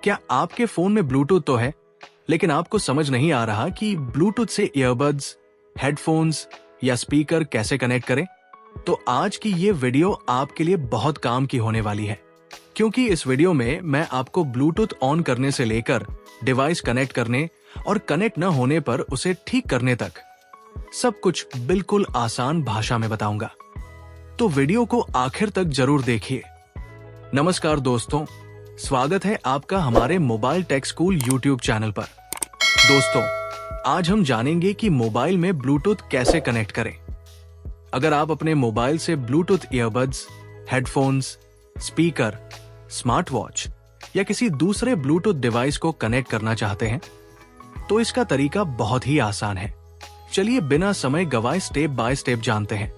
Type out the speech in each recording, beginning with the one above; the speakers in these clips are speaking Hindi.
क्या आपके फोन में ब्लूटूथ तो है, लेकिन आपको समझ नहीं आ रहा कि ब्लूटूथ से ईयरबड्स, हेडफोन्स या स्पीकर कैसे कनेक्ट करें? तो आज की ये वीडियो आपके लिए बहुत काम की होने वाली है, क्योंकि इस वीडियो में मैं आपको ब्लूटूथ ऑन करने से लेकर डिवाइस कनेक्ट करने और कनेक्ट न होने पर उसे ठीक करने तक सब कुछ बिल्कुल आसान भाषा में बताऊंगा। तो वीडियो को आखिर तक जरूर देखिए। नमस्कार दोस्तों, स्वागत है आपका हमारे mobile take school YouTube channel पर। दोस्तों, आज हम जानेंगे कि मोबाइल में ब्लूटूथ कैसे कनेक्ट करें। अगर आप अपने मोबाइल से Bluetooth earbuds, headphones, speaker, smart watch या किसी दूसरे ब्लूटूथ डिवाइस को कनेक्ट करना चाहते हैं, तो इसका तरीका बहुत ही आसान है। चलिए बिना समय गवाए स्टेप बाय स्टेप जानते हैं।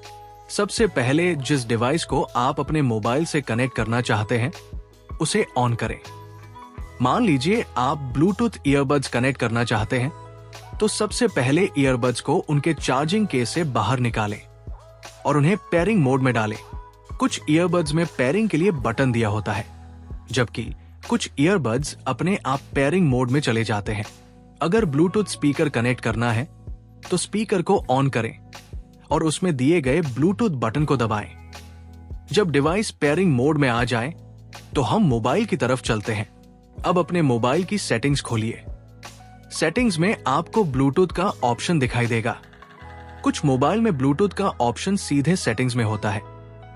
सबसे पहले जिस डिवाइस को आप अपने मोबाइल से कनेक्ट करना चाहते हैं, उसे ऑन करें। मान लीजिए आप ब्लूटूथ ईयरबड्स कनेक्ट करना चाहते हैं, तो सबसे पहले ईयरबड्स को उनके चार्जिंग केस से बाहर निकालें और उन्हें पेयरिंग मोड में डालें। कुछ ईयरबड्स में पेयरिंग के लिए बटन दिया होता है, जबकि कुछ ईयरबड्स अपने आप पेयरिंग मोड में चले जाते हैं। अगर ब्लूटूथ स्पीकर कनेक्ट करना है, तो स्पीकर को ऑन करें और उसमें दिए गए ब्लूटूथ बटन को दबाएं। जब डिवाइस पेयरिंग मोड में आ जाए, तो हम मोबाइल की तरफ चलते हैं। अब अपने मोबाइल की सेटिंग्स खोलिए। सेटिंग्स में आपको ब्लूटूथ का ऑप्शन दिखाई देगा। कुछ मोबाइल में ब्लूटूथ का ऑप्शन सीधे सेटिंग्स में होता है,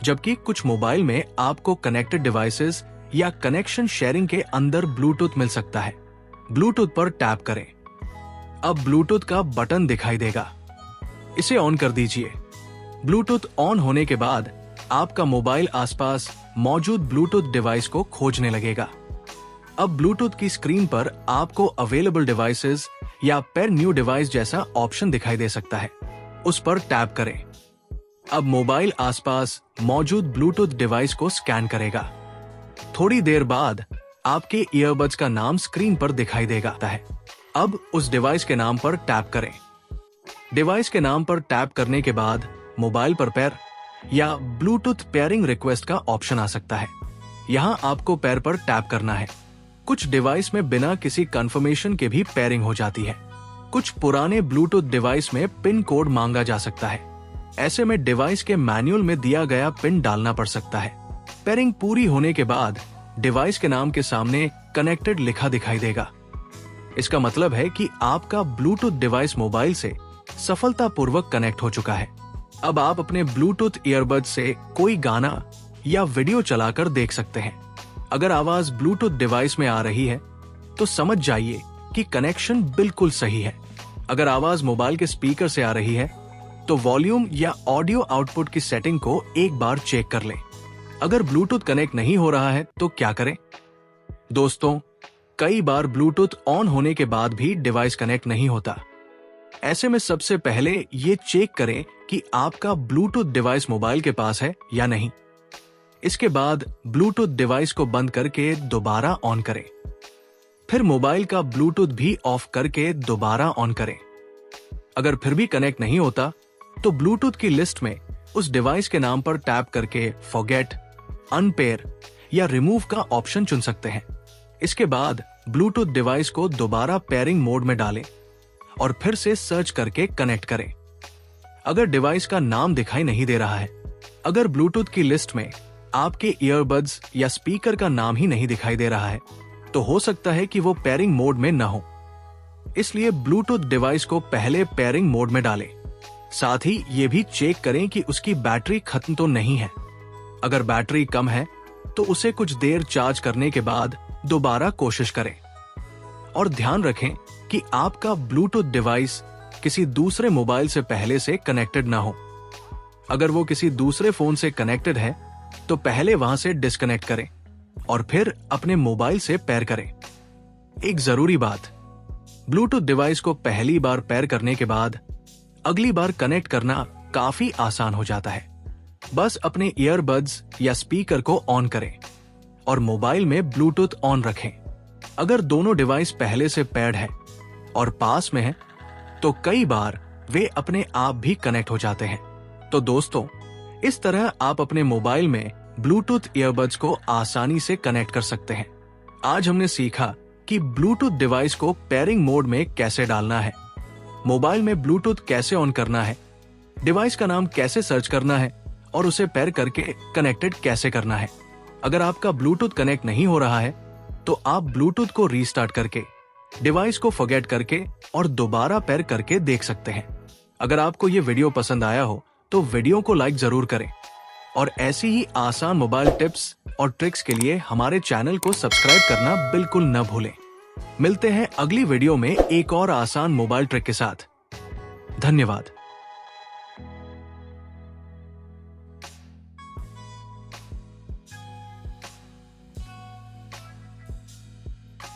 जबकि कुछ मोबाइल में आपको कनेक्टेड डिवाइसेस या कनेक्शन शेयरिंग के अंदर ब्लूटूथ मिल सकता है। ब्लूटूथ पर टैप करें। अब ब्लूटूथ का बटन दिखाई देगा, इसे ऑन कर दीजिए। ब्लूटूथ ऑन होने के बाद आपका मोबाइल आसपास मौजूद ब्लूटूथ डिवाइस को खोजने लगेगा। अब ब्लूटूथ की स्क्रीन पर आपको अवेलेबल डिवाइसेस या पेयर न्यू डिवाइस जैसा ऑप्शन दिखाई दे सकता है, उस पर टैप करें। अब मोबाइल आसपास मौजूद ब्लूटूथ डिवाइस को स्कैन करेगा। थोड़ी देर बाद आपके ईयरबड्स का नाम स्क्रीन पर दिखाई देगा। अब उस डिवाइस के नाम पर टैप करें। डिवाइस के नाम पर टैप करने के बाद मोबाइल पर पेयर या ब्लूटूथ पेयरिंग रिक्वेस्ट का ऑप्शन आ सकता है। यहां आपको पेयर पर टैप करना है। कुछ डिवाइस में बिना किसी कंफर्मेशन के भी पेयरिंग हो जाती है। कुछ पुराने ब्लूटूथ डिवाइस में पिन कोड मांगा जा सकता है। ऐसे में डिवाइस के मैनुअल में दिया गया पिन डालना पड़ सकता है। पेयरिंग पूरी होने के बाद डिवाइस के नाम के सामने कनेक्टेड लिखा दिखाई देगा। इसका मतलब है कि आपका ब्लूटूथ डिवाइस मोबाइल से सफलतापूर्वक कनेक्ट हो चुका है। अब आप अपने ब्लूटूथ ईयरबड से कोई गाना या वीडियो चलाकर देख सकते हैं। अगर आवाज ब्लूटूथ डिवाइस में आ रही है, तो समझ जाइए कि कनेक्शन बिल्कुल सही है। अगर आवाज मोबाइल के स्पीकर से आ रही है, तो वॉल्यूम या ऑडियो आउटपुट की सेटिंग को एक बार चेक कर लें। अगर ब्लूटूथ कनेक्ट नहीं हो रहा है, तो क्या करें? दोस्तों, कई बार ब्लूटूथ ऑन होने के बाद भी डिवाइस कनेक्ट नहीं होता। ऐसे में सबसे पहले ये चेक करें कि आपका ब्लूटूथ डिवाइस मोबाइल के पास है या नहीं। इसके बाद ब्लूटूथ डिवाइस को बंद करके दोबारा ऑन करें। फिर मोबाइल का ब्लूटूथ भी ऑफ करके दोबारा ऑन करें। अगर फिर भी कनेक्ट नहीं होता, तो ब्लूटूथ की लिस्ट में उस डिवाइस के नाम पर टैप करके फॉरगेट, अनपेयर या रिमूव का ऑप्शन चुन सकते हैं। इसके बाद ब्लूटूथ डिवाइस को दोबारा पेयरिंग मोड में डालें और फिर से सर्च करके कनेक्ट करें। अगर डिवाइस का नाम दिखाई नहीं दे रहा है, अगर ब्लूटूथ की लिस्ट में आपके ईयरबड्स या स्पीकर का नाम ही नहीं दिखाई दे रहा है, तो हो सकता है कि वो पेयरिंग मोड में न हो। इसलिए ब्लूटूथ डिवाइस को पहले पेयरिंग मोड में डालें। साथ ही ये भी चेक करें कि उसकी बैटरी खत्म तो नहीं है। अगर बैटरी कम है, तो उसे कुछ देर चार्ज करने के बाद दोबारा कोशिश करें। और ध्यान रखें कि आपका ब्लूटूथ डिवाइस किसी दूसरे मोबाइल से पहले से कनेक्टेड ना हो। अगर वो किसी दूसरे फोन से कनेक्टेड है, तो पहले वहां से डिस्कनेक्ट करें और फिर अपने मोबाइल से पेयर करें। एक जरूरी बात, ब्लूटूथ डिवाइस को पहली बार पेयर करने के बाद अगली बार कनेक्ट करना काफी आसान हो जाता है। बस अपने ईयरबड्स या स्पीकर को ऑन करें और मोबाइल में ब्लूटूथ ऑन रखें। अगर दोनों डिवाइस पहले से पेयर्ड है और पास में है, तो कई बार वे अपने आप भी कनेक्ट हो जाते हैं। तो दोस्तों, इस तरह आप अपने मोबाइल में ब्लूटूथ ईयरबड्स को आसानी से कनेक्ट कर सकते हैं। आज हमने सीखा कि ब्लूटूथ डिवाइस को पेयरिंग मोड में कैसे डालना है, मोबाइल में ब्लूटूथ कैसे ऑन करना है, डिवाइस का नाम कैसे सर्च करना है और उसे पेयर करके कनेक्टेड कैसे करना है। अगर आपका ब्लूटूथ कनेक्ट नहीं हो रहा है तो आप ब्लूटूथ को रीस्टार्ट करके डिवाइस को फॉरगेट करके और दोबारा पेयर करके देख सकते हैं। अगर आपको ये वीडियो पसंद आया हो तो वीडियो को लाइक जरूर करें और ऐसी ही आसान मोबाइल टिप्स और ट्रिक्स के लिए हमारे चैनल को सब्सक्राइब करना बिल्कुल न भूलें। मिलते हैं अगली वीडियो में एक और आसान मोबाइल ट्रिक के साथ। धन्यवाद।